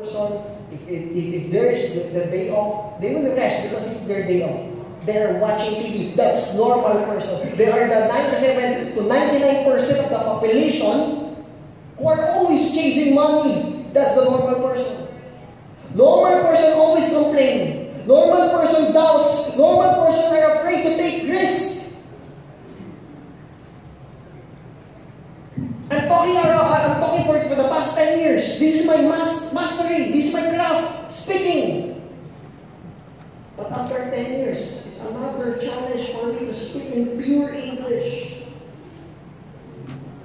person, if there is the day off, they will rest because it's their day off. They're watching TV. That's normal person. They are the 97 to 99% of the population who are always chasing money. That's the normal person. Normal person always complain. Normal person doubts. Normal person are afraid to take risks. I'm talking for the past 10 years. This is my mastery. This is my craft. Speaking. But after 10 years, it's another challenge for me to speak in pure English.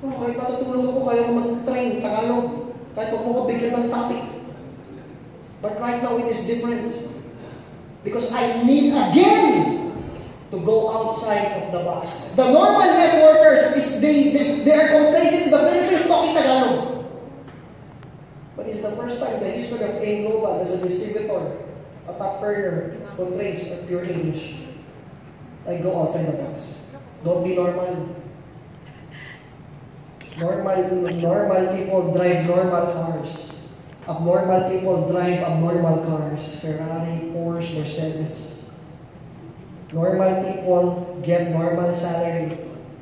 Oh, kahit natutulong ako, kaya ko mag-train Tagalog. Kahit huwag mo ko bigyan ng topic. But right now, it is different. Because I need again to go outside of the box. The normal networkers, they are complacent in the Philippines talking Tagalog. But it's the first time in the history of AIM Global as a distributor, a top earner who trades at pure English. I go outside the box. Don't be normal. Normal people drive normal cars. Abnormal people drive abnormal cars. Ferrari, Porsche, Mercedes. Normal people get normal salary.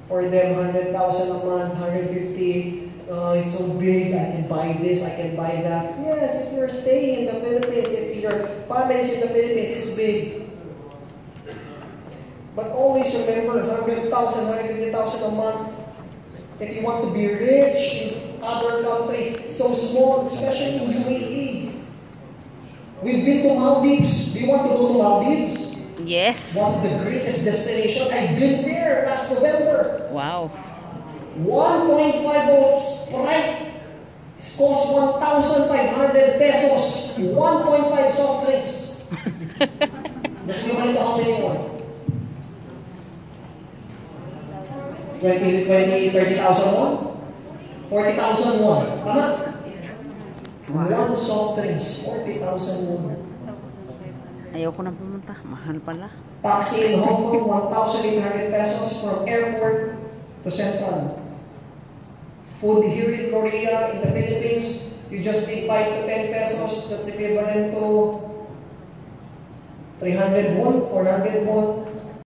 For them, 100,000 a month, 150. It's so big. I can buy this, I can buy that. Yes, if you're staying in the Philippines, if your family is in the Philippines, it's big. But always remember, 100,000, 150,000 a month. If you want to be rich in other countries, it's so small, especially in UAE. We've been to Maldives. Do you want to go to Maldives? Yes. One of the greatest destinations. I've been there last November. Wow. 1.5 volts right cost 1,500 pesos. 1.5 soft drinks. Mas naman ito how many one? 30,000 won? 40,000 won. Tama? One soft drinks, 40,000 won. Ayoko na pumunta. Mahal pala. Taxi in Hong Kong, 1,800 pesos from airport to Central. Food here in Korea, in the Philippines, you just pay 5 to 10 pesos. That's equivalent to 300 won, 400 won.